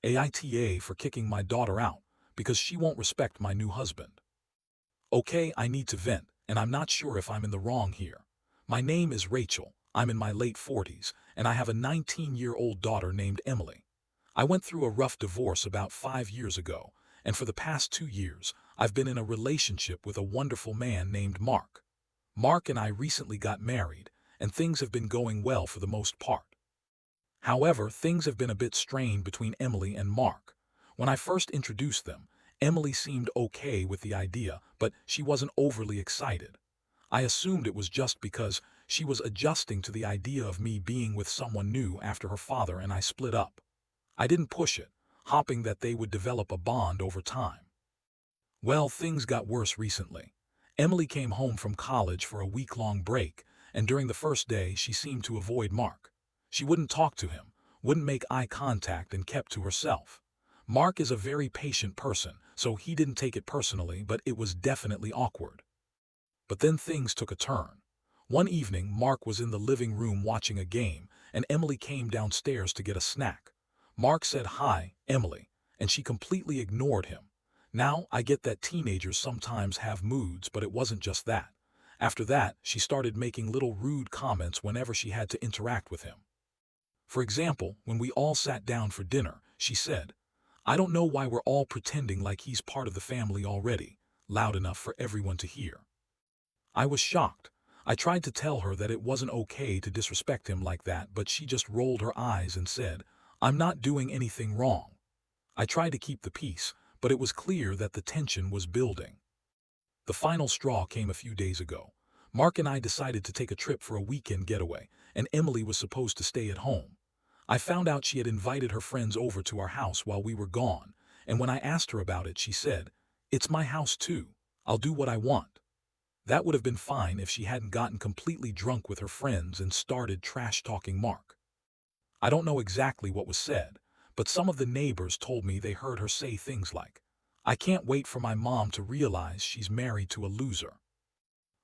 AITA for kicking my daughter out because she won't respect my new husband. Okay, I need to vent, and I'm not sure if I'm in the wrong here. My name is Rachel, I'm in my late 40s, and I have a 19-year-old daughter named Emily. I went through a rough divorce about 5 years ago, and for the past 2 years, I've been in a relationship with a wonderful man named Mark. Mark and I recently got married, and things have been going well for the most part. However, things have been a bit strained between Emily and Mark. When I first introduced them, Emily seemed okay with the idea, but she wasn't overly excited. I assumed it was just because she was adjusting to the idea of me being with someone new after her father and I split up. I didn't push it, hoping that they would develop a bond over time. Well, things got worse recently. Emily came home from college for a week-long break, and during the first day she seemed to avoid Mark. She wouldn't talk to him, wouldn't make eye contact, and kept to herself. Mark is a very patient person, so he didn't take it personally, but it was definitely awkward. But then things took a turn. One evening, Mark was in the living room watching a game, and Emily came downstairs to get a snack. Mark said, "Hi, Emily," and she completely ignored him. Now, I get that teenagers sometimes have moods, but it wasn't just that. After that, she started making little rude comments whenever she had to interact with him. For example, when we all sat down for dinner, she said, "I don't know why we're all pretending like he's part of the family already," loud enough for everyone to hear. I was shocked. I tried to tell her that it wasn't okay to disrespect him like that, but she just rolled her eyes and said, "I'm not doing anything wrong." I tried to keep the peace, but it was clear that the tension was building. The final straw came a few days ago. Mark and I decided to take a trip for a weekend getaway, and Emily was supposed to stay at home. I found out she had invited her friends over to our house while we were gone, and when I asked her about it, she said, "It's my house too. I'll do what I want." That would have been fine if she hadn't gotten completely drunk with her friends and started trash-talking Mark. I don't know exactly what was said, but some of the neighbors told me they heard her say things like, "I can't wait for my mom to realize she's married to a loser."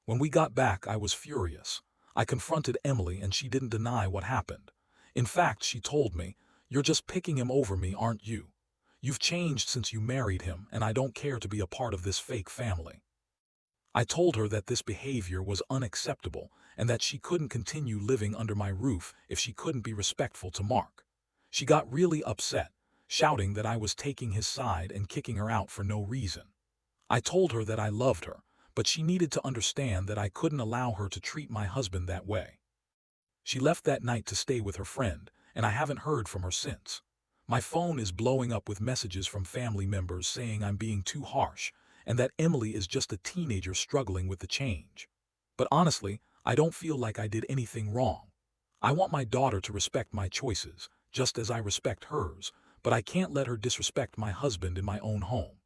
When we got back, I was furious. I confronted Emily and she didn't deny what happened. In fact, she told me, "You're just picking him over me, aren't you? You've changed since you married him, and I don't care to be a part of this fake family." I told her that this behavior was unacceptable and that she couldn't continue living under my roof if she couldn't be respectful to Mark. She got really upset, shouting that I was taking his side and kicking her out for no reason. I told her that I loved her, but she needed to understand that I couldn't allow her to treat my husband that way. She left that night to stay with her friend, and I haven't heard from her since. My phone is blowing up with messages from family members saying I'm being too harsh, and that Emily is just a teenager struggling with the change. But honestly, I don't feel like I did anything wrong. I want my daughter to respect my choices, just as I respect hers, but I can't let her disrespect my husband in my own home.